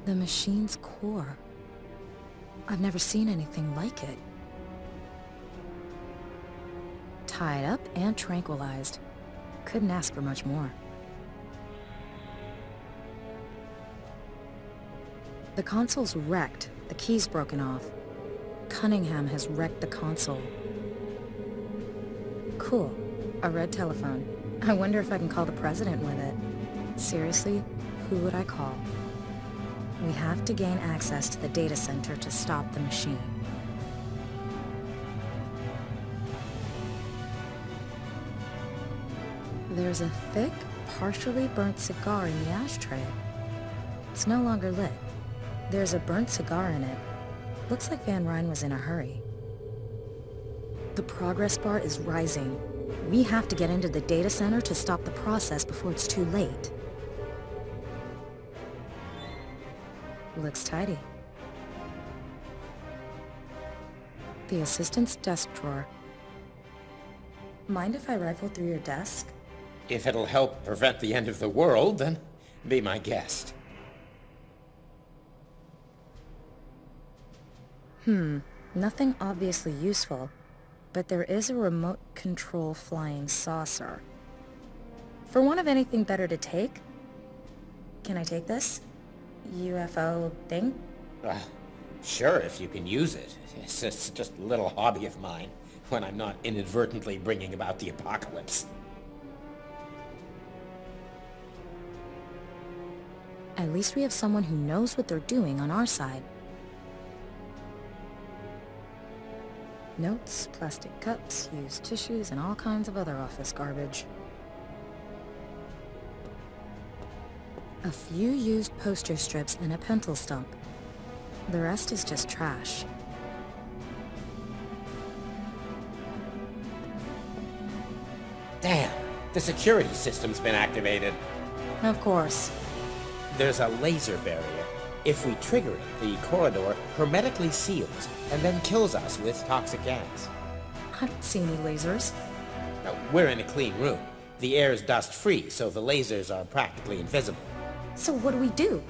The machine's core. I've never seen anything like it. Tied up and tranquilized. Couldn't ask for much more. The console's wrecked. The key's broken off. Cunningham has wrecked the console. Cool. A red telephone. I wonder if I can call the president with it. Seriously, who would I call? We have to gain access to the data center to stop the machine. There's a thick, partially burnt cigar in the ashtray. It's no longer lit. There's a burnt cigar in it. Looks like Van Ryn was in a hurry. The progress bar is rising. We have to get into the data center to stop the process before it's too late. Looks tidy. The assistant's desk drawer. Mind if I rifle through your desk? If it'll help prevent the end of the world, then be my guest. Nothing obviously useful, but there is a remote control flying saucer. For want of anything better to take, can I take this? UFO thing? Sure, if you can use it. It's just a little hobby of mine, when I'm not inadvertently bringing about the apocalypse. At least we have someone who knows what they're doing on our side. Notes, plastic cups, used tissues, and all kinds of other office garbage. A few used poster strips and a pencil stump. The rest is just trash. Damn! The security system's been activated. Of course. There's a laser barrier. If we trigger it, the corridor hermetically seals and then kills us with toxic gas. I don't see any lasers. Now, we're in a clean room. The air's dust-free, so the lasers are practically invisible. So what do we do?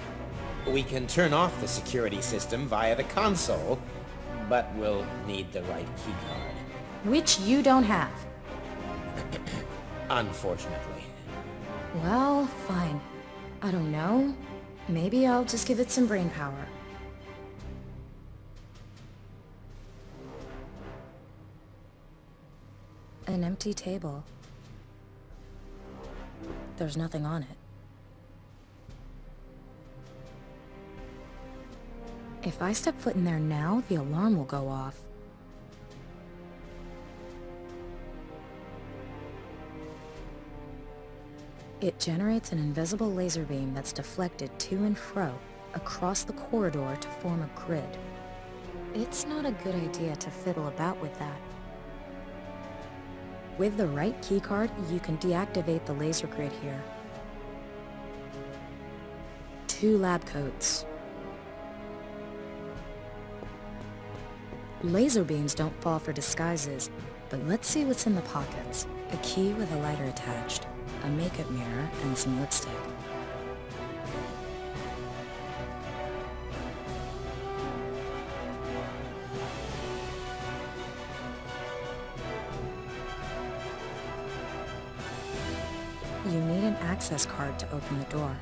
We can turn off the security system via the console, but we'll need the right keycard. Which you don't have. Unfortunately. Well, fine. I don't know. Maybe I'll just give it some brain power. An empty table. There's nothing on it. If I step foot in there now, the alarm will go off. It generates an invisible laser beam that's deflected to and fro across the corridor to form a grid. It's not a good idea to fiddle about with that. With the right keycard, you can deactivate the laser grid here. 2 lab coats. Laser beams don't fall for disguises, but let's see what's in the pockets. A key with a lighter attached, a makeup mirror, and some lipstick. You need an access card to open the door.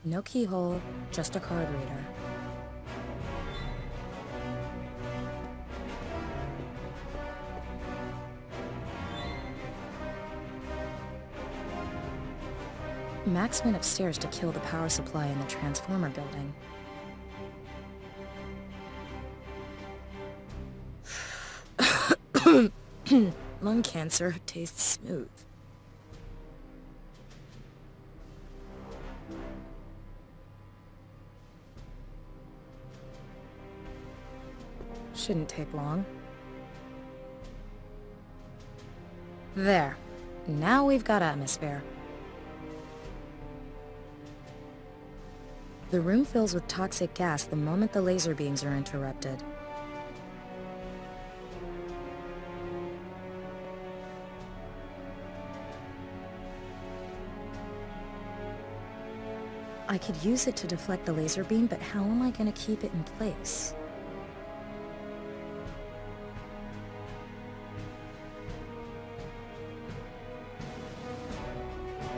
No keyhole, just a card reader. Max went upstairs to kill the power supply in the transformer building. Lung cancer tastes smooth. Shouldn't take long. There. Now we've got atmosphere. The room fills with toxic gas the moment the laser beams are interrupted. I could use it to deflect the laser beam, but how am I going to keep it in place?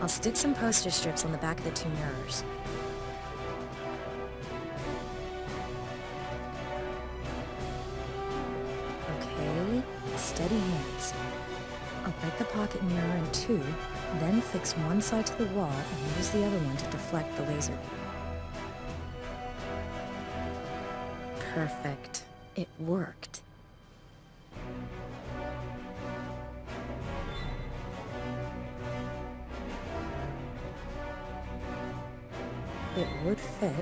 I'll stick some poster strips on the back of the two mirrors. Okay, steady hands. I'll break the pocket mirror in two, then fix one side to the wall and use the other one to deflect the laser beam. Perfect. It worked. It would fit,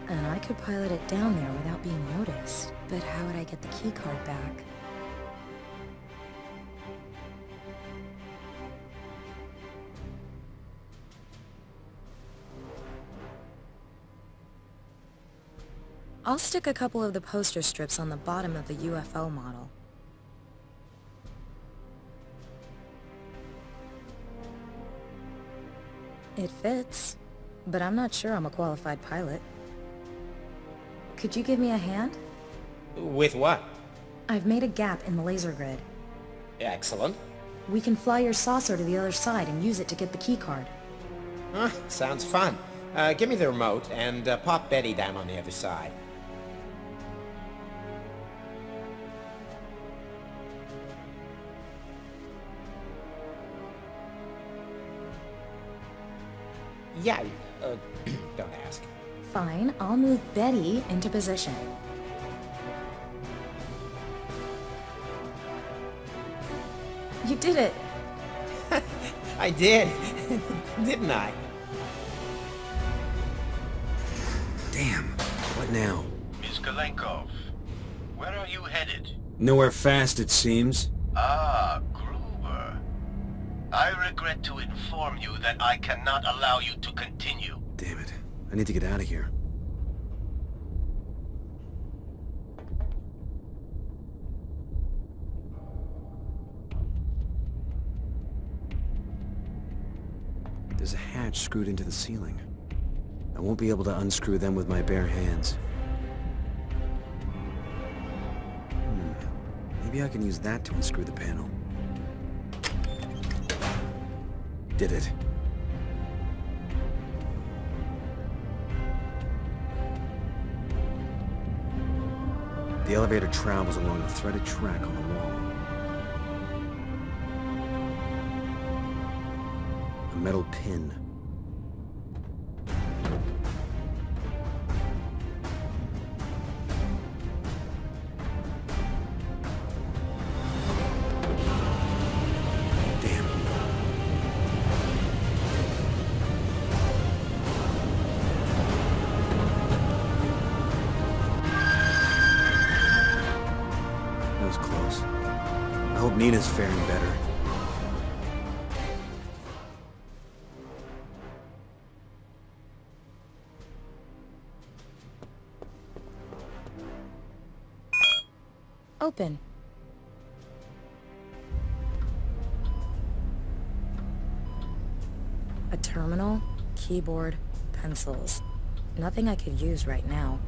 and I could pilot it down there without being noticed. But how would I get the key card back? I'll stick a couple of the poster strips on the bottom of the UFO model. It fits. But I'm not sure I'm a qualified pilot. Could you give me a hand? With what? I've made a gap in the laser grid. Excellent. We can fly your saucer to the other side and use it to get the key card. Sounds fun. Give me the remote and pop Betty down on the other side. Yeah, don't ask. Fine, I'll move Betty into position. You did it! I did, didn't I? Damn, what now? Miss Kalenkov, where are you headed? Nowhere fast, it seems. Ah, Gruber. I regret to inform you that I cannot allow you to continue. Damn it. I need to get out of here. There's a hatch screwed into the ceiling. I won't be able to unscrew them with my bare hands. Maybe I can use that to unscrew the panel. Did it. The elevator travels along a threaded track on the wall. A metal pin. I hope Nina's faring better. Open. A terminal, keyboard, pencils. Nothing I could use right now.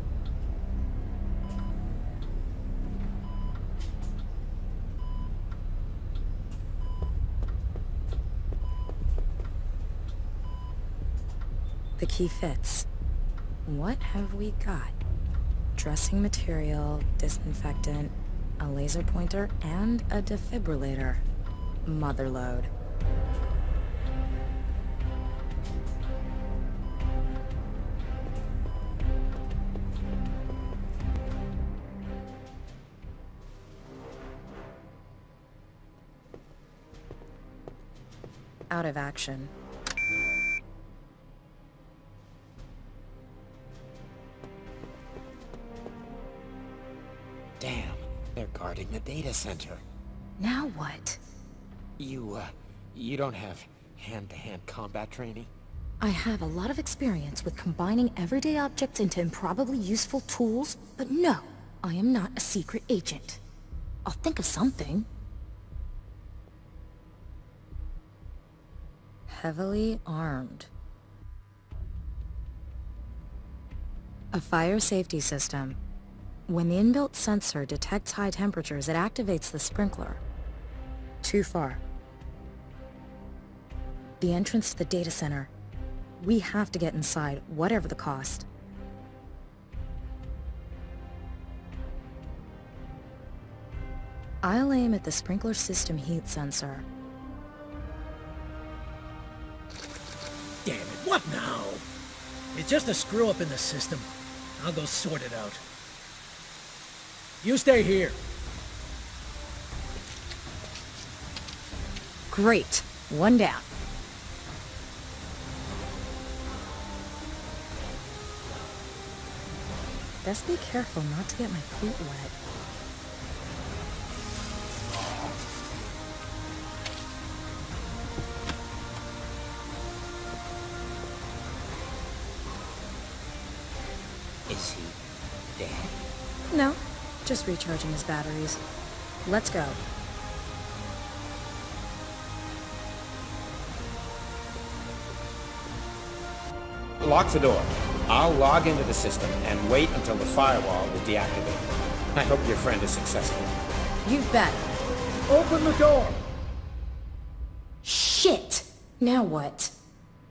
The key fits. What have we got? Dressing material, disinfectant, a laser pointer, and a defibrillator. Motherload. Out of action. Damn, they're guarding the data center. Now what? You don't have hand-to-hand combat training? I have a lot of experience with combining everyday objects into improbably useful tools, but no, I am not a secret agent. I'll think of something. Heavily armed. A fire safety system. When the inbuilt sensor detects high temperatures, it activates the sprinkler. Too far. The entrance to the data center. We have to get inside, whatever the cost. I'll aim at the sprinkler system heat sensor. Damn it, what now? It's just a screw-up in the system. I'll go sort it out. You stay here. Great. One down. Best be careful not to get my feet wet. Is he dead? No, just recharging his batteries. Let's go. Lock the door. I'll log into the system and wait until the firewall is deactivated. I hope your friend is successful. You bet. Open the door! Shit! Now what?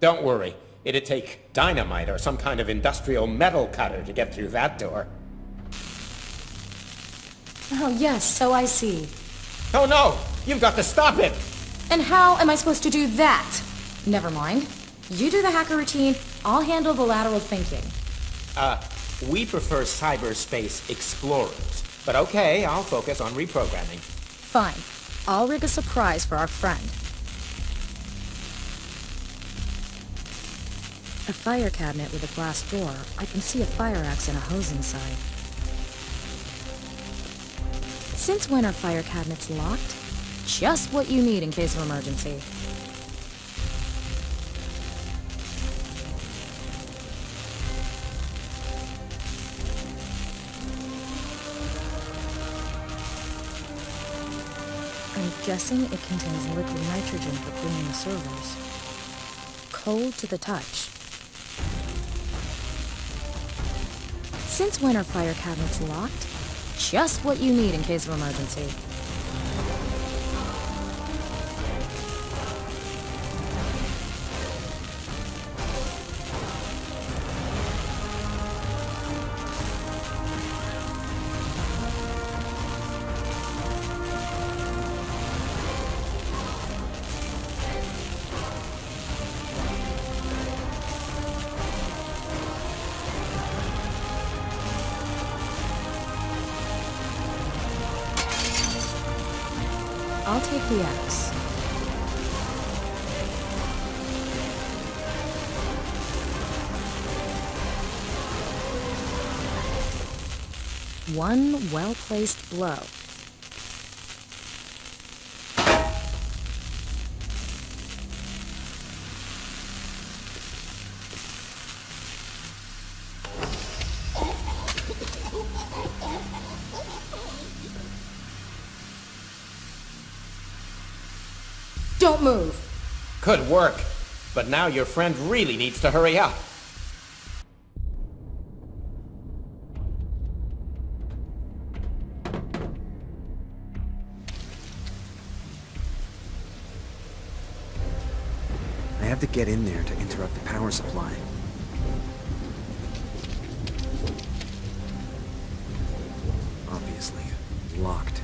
Don't worry. It'd take dynamite or some kind of industrial metal cutter to get through that door. Oh yes, so I see. Oh no! You've got to stop it! And how am I supposed to do that? Never mind. You do the hacker routine, I'll handle the lateral thinking. We prefer cyberspace explorers. But okay, I'll focus on reprogramming. Fine. I'll rig a surprise for our friend. A fire cabinet with a glass door. I can see a fire axe and a hose inside. Since when are fire cabinets locked? Just what you need in case of emergency. I'm guessing it contains liquid nitrogen for cleaning the servers. Cold to the touch. Since when are fire cabinets locked? Just what you need in case of emergency. I'll take the axe. One well-placed blow. Don't move! Good work. But now your friend really needs to hurry up. I have to get in there to interrupt the power supply. Obviously, locked.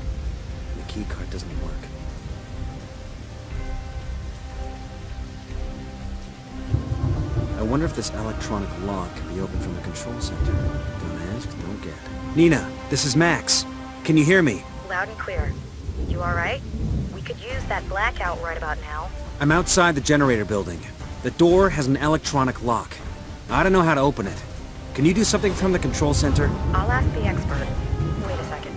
The keycard doesn't work. I wonder if this electronic lock can be opened from the control center. Don't ask, don't get. Nina, this is Max. Can you hear me? Loud and clear. You alright? We could use that blackout right about now. I'm outside the generator building. The door has an electronic lock. I don't know how to open it. Can you do something from the control center? I'll ask the expert. Wait a second.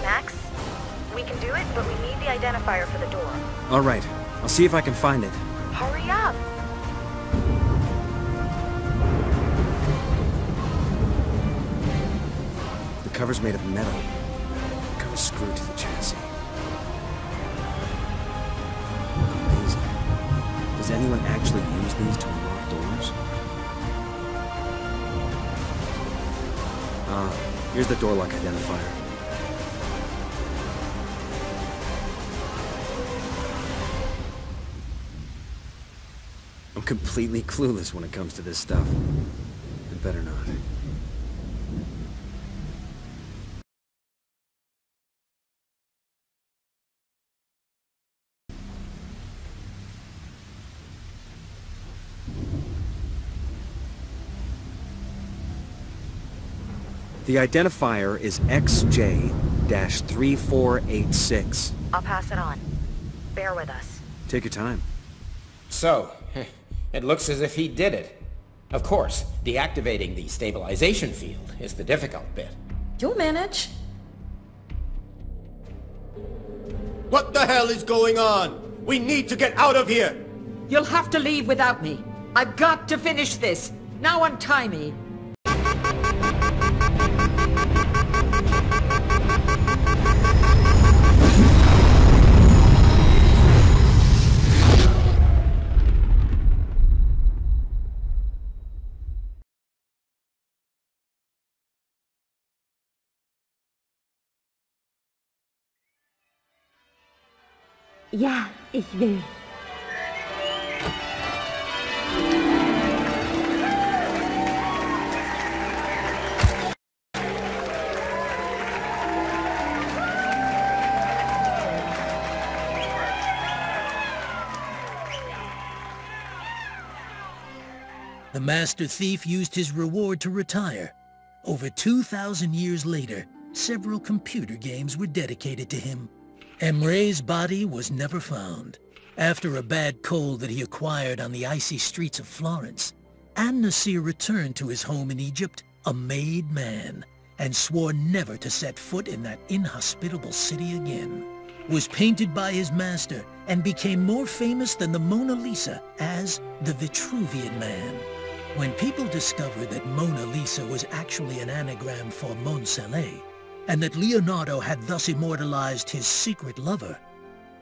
Max? We can do it, but we need the identifier for the door. All right. I'll see if I can find it. Hurry up! The cover's made of metal. The cover's screwed to the chassis. Amazing. Does anyone actually use these to unlock doors? Here's the door lock identifier. I'm completely clueless when it comes to this stuff. I better not. The identifier is XJ-3486. I'll pass it on. Bear with us. Take your time. So, it looks as if he did it. Of course, deactivating the stabilization field is the difficult bit. You'll manage. What the hell is going on? We need to get out of here! You'll have to leave without me. I've got to finish this. Now untie me. Ja, ich will. The master thief used his reward to retire. Over 2,000 years later, several computer games were dedicated to him. Emre's body was never found. After a bad cold that he acquired on the icy streets of Florence, An-Nasir returned to his home in Egypt a made man and swore never to set foot in that inhospitable city again. Was painted by his master and became more famous than the Mona Lisa as the Vitruvian Man. When people discovered that Mona Lisa was actually an anagram for Mon Soleil, and that Leonardo had thus immortalized his secret lover,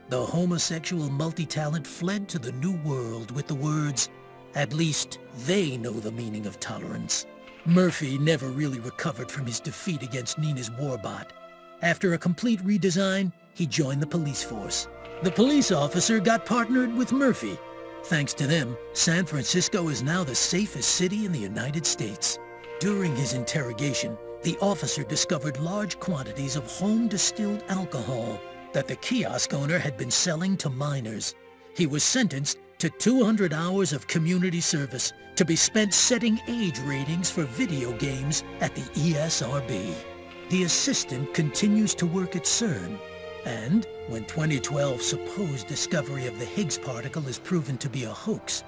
the homosexual multi-talent fled to the New World with the words, "At least they know the meaning of tolerance." Murphy never really recovered from his defeat against Nina's warbot. After a complete redesign, he joined the police force. The police officer got partnered with Murphy. Thanks to them, San Francisco is now the safest city in the United States. During his interrogation, the officer discovered large quantities of home-distilled alcohol that the kiosk owner had been selling to minors. He was sentenced to 200 hours of community service to be spent setting age ratings for video games at the ESRB. The assistant continues to work at CERN, and when 2012's supposed discovery of the Higgs particle is proven to be a hoax,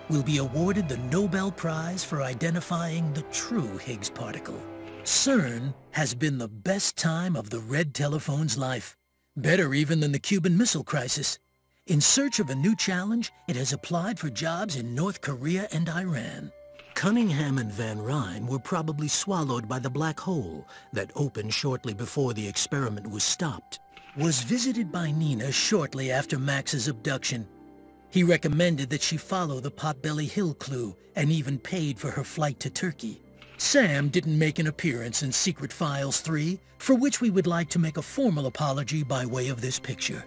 will be awarded the Nobel Prize for identifying the true Higgs particle. CERN has been the best time of the red telephone's life, better even than the Cuban Missile Crisis. In search of a new challenge, it has applied for jobs in North Korea and Iran. Cunningham and Van Ryn were probably swallowed by the black hole that opened shortly before the experiment was stopped. Was visited by Nina shortly after Max's abduction. He recommended that she follow the Potbelly Hill clue and even paid for her flight to Turkey. Sam didn't make an appearance in Secret Files 3, for which we would like to make a formal apology by way of this picture.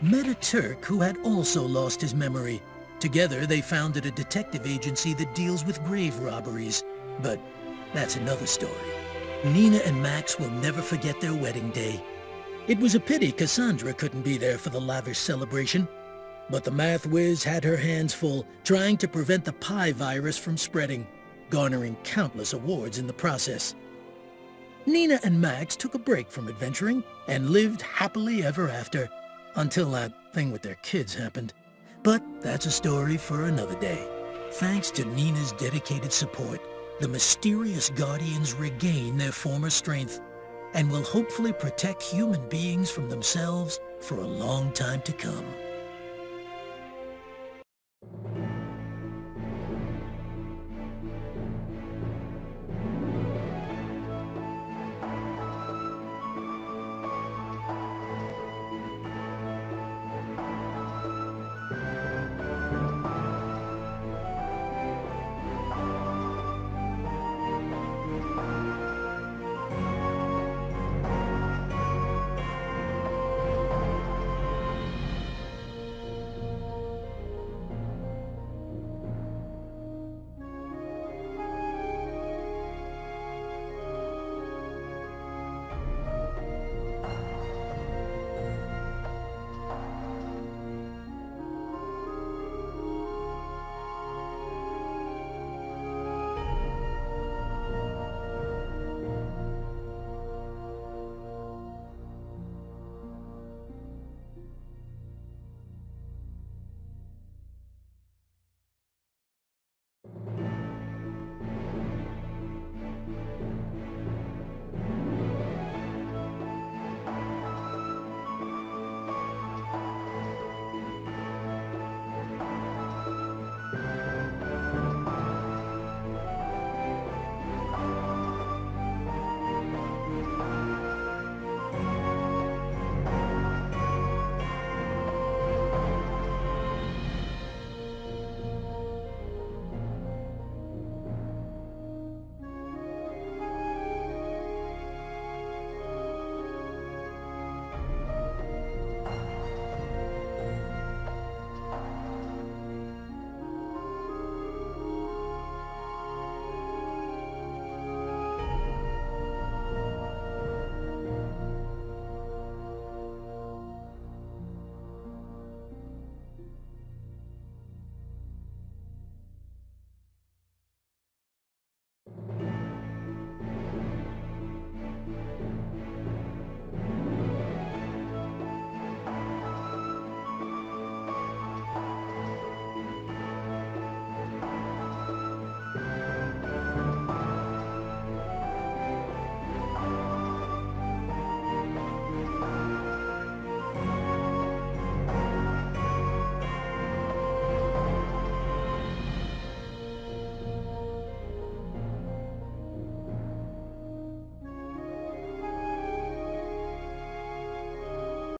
Met a Turk who had also lost his memory. Together they founded a detective agency that deals with grave robberies, but that's another story. Nina and Max will never forget their wedding day. It was a pity Cassandra couldn't be there for the lavish celebration, but the math whiz had her hands full trying to prevent the pi virus from spreading, garnering countless awards in the process. Nina and Max took a break from adventuring and lived happily ever after, until that thing with their kids happened. But that's a story for another day. Thanks to Nina's dedicated support, the mysterious Guardians regain their former strength and will hopefully protect human beings from themselves for a long time to come.